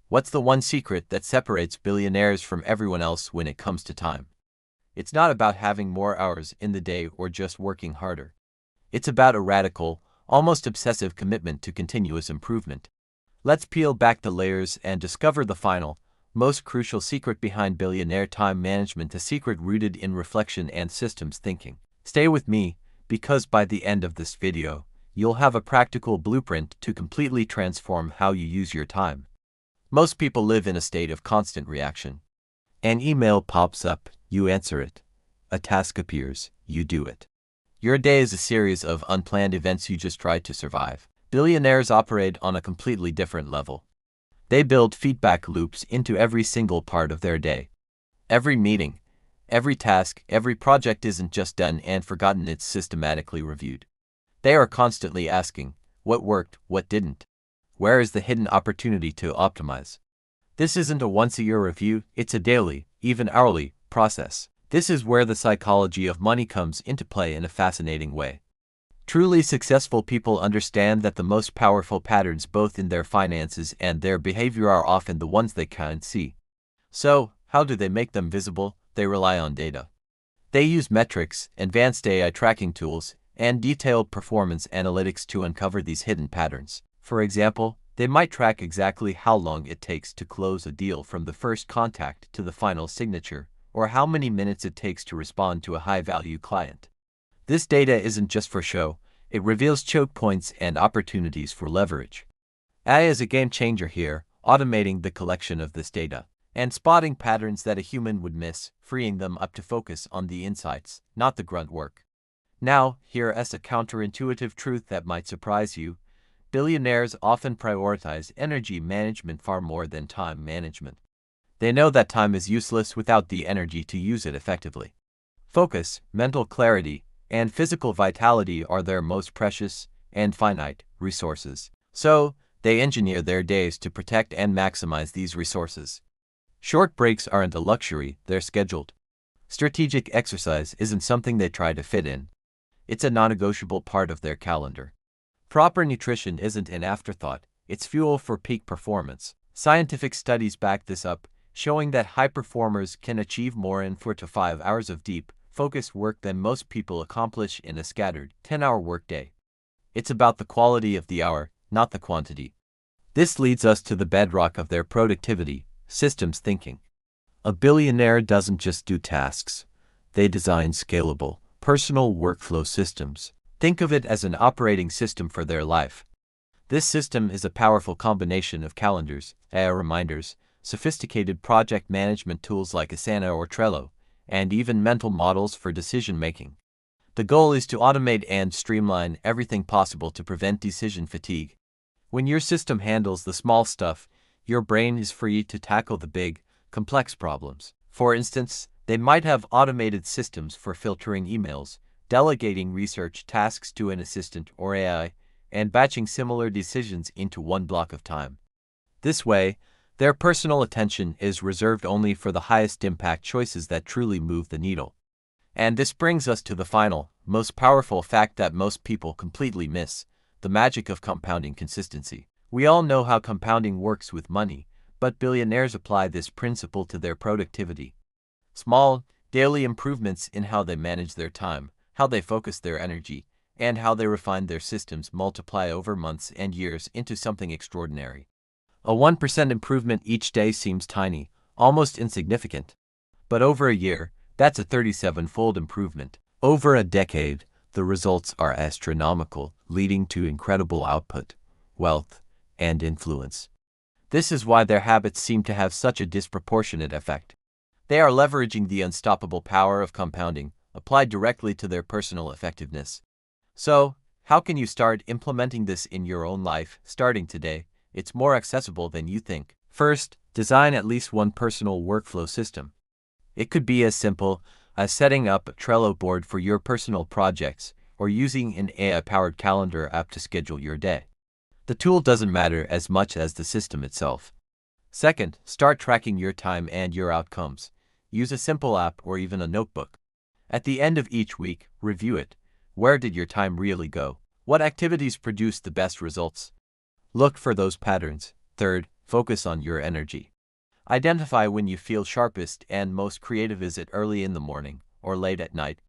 What's the one secret that separates billionaires from everyone else when it comes to time? It's not about having more hours in the day or just working harder. It's about a radical, almost obsessive commitment to continuous improvement. Let's peel back the layers and discover the final, most crucial secret behind billionaire time management, a secret rooted in reflection and systems thinking. Stay with me, because by the end of this video, you'll have a practical blueprint to completely transform how you use your time. Most people live in a state of constant reaction. An email pops up, you answer it. A task appears, you do it. Your day is a series of unplanned events you just try to survive. Billionaires operate on a completely different level. They build feedback loops into every single part of their day. Every meeting, every task, every project isn't just done and forgotten, it's systematically reviewed. They are constantly asking, what worked, what didn't? Where is the hidden opportunity to optimize? This isn't a once-a-year review, it's a daily, even hourly, process. This is where the psychology of money comes into play in a fascinating way. Truly successful people understand that the most powerful patterns both in their finances and their behavior are often the ones they can't see. So, how do they make them visible? They rely on data. They use metrics, advanced AI tracking tools, and detailed performance analytics to uncover these hidden patterns. For example, they might track exactly how long it takes to close a deal from the first contact to the final signature, or how many minutes it takes to respond to a high-value client. This data isn't just for show, it reveals choke points and opportunities for leverage. AI is a game changer here, automating the collection of this data and spotting patterns that a human would miss, freeing them up to focus on the insights, not the grunt work. Now, here is a counterintuitive truth that might surprise you. Billionaires often prioritize energy management far more than time management. They know that time is useless without the energy to use it effectively. Focus, mental clarity, and physical vitality are their most precious and finite resources. So, they engineer their days to protect and maximize these resources. Short breaks aren't a luxury, they're scheduled. Strategic exercise isn't something they try to fit in. It's a non-negotiable part of their calendar. Proper nutrition isn't an afterthought, it's fuel for peak performance. Scientific studies back this up, showing that high performers can achieve more in 4 to 5 hours of deep, focused work than most people accomplish in a scattered, 10-hour workday. It's about the quality of the hour, not the quantity. This leads us to the bedrock of their productivity, systems thinking. A billionaire doesn't just do tasks. They design scalable, personal workflow systems. Think of it as an operating system for their life. This system is a powerful combination of calendars, AI reminders, sophisticated project management tools like Asana or Trello, and even mental models for decision-making. The goal is to automate and streamline everything possible to prevent decision fatigue. When your system handles the small stuff, your brain is free to tackle the big, complex problems. For instance, they might have automated systems for filtering emails, delegating research tasks to an assistant or AI, and batching similar decisions into one block of time. This way, their personal attention is reserved only for the highest impact choices that truly move the needle. And this brings us to the final, most powerful fact that most people completely miss: the magic of compounding consistency. We all know how compounding works with money, but billionaires apply this principle to their productivity. Small, daily improvements in how they manage their time, how they focus their energy, and how they refine their systems multiply over months and years into something extraordinary. A 1% improvement each day seems tiny, almost insignificant. But over a year, that's a 37-fold improvement. Over a decade, the results are astronomical, leading to incredible output, wealth, and influence. This is why their habits seem to have such a disproportionate effect. They are leveraging the unstoppable power of compounding, applied directly to their personal effectiveness. So, how can you start implementing this in your own life, starting today? It's more accessible than you think. First, design at least one personal workflow system. It could be as simple as setting up a Trello board for your personal projects, or using an AI-powered calendar app to schedule your day. The tool doesn't matter as much as the system itself. Second, start tracking your time and your outcomes. Use a simple app or even a notebook. At the end of each week, review it. Where did your time really go? What activities produced the best results? Look for those patterns. Third, Focus on your energy. Identify when you feel sharpest and most creative. Is it early in the morning or late at night?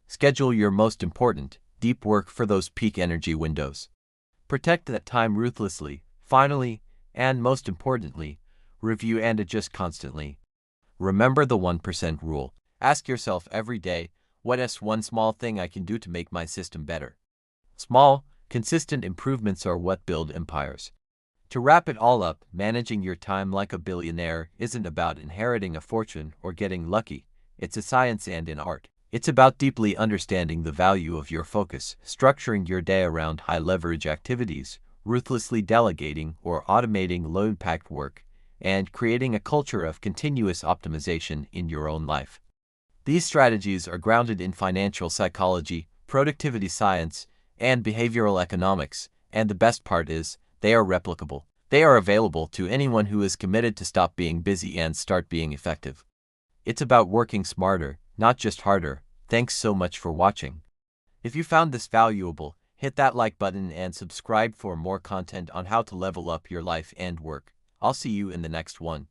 Schedule your most important, deep work for those peak energy windows. Protect that time ruthlessly. Finally, and most importantly, review and adjust constantly. Remember the 1% rule. Ask yourself every day, what is one small thing I can do to make my system better? Small, consistent improvements are what build empires. To wrap it all up, managing your time like a billionaire isn't about inheriting a fortune or getting lucky. It's a science and an art. It's about deeply understanding the value of your focus, structuring your day around high-leverage activities, ruthlessly delegating or automating low-impact work, and creating a culture of continuous optimization in your own life. These strategies are grounded in financial psychology, productivity science, and behavioral economics, and the best part is, they are replicable. They are available to anyone who is committed to stop being busy and start being effective. It's about working smarter, not just harder. Thanks so much for watching. If you found this valuable, hit that like button and subscribe for more content on how to level up your life and work. I'll see you in the next one.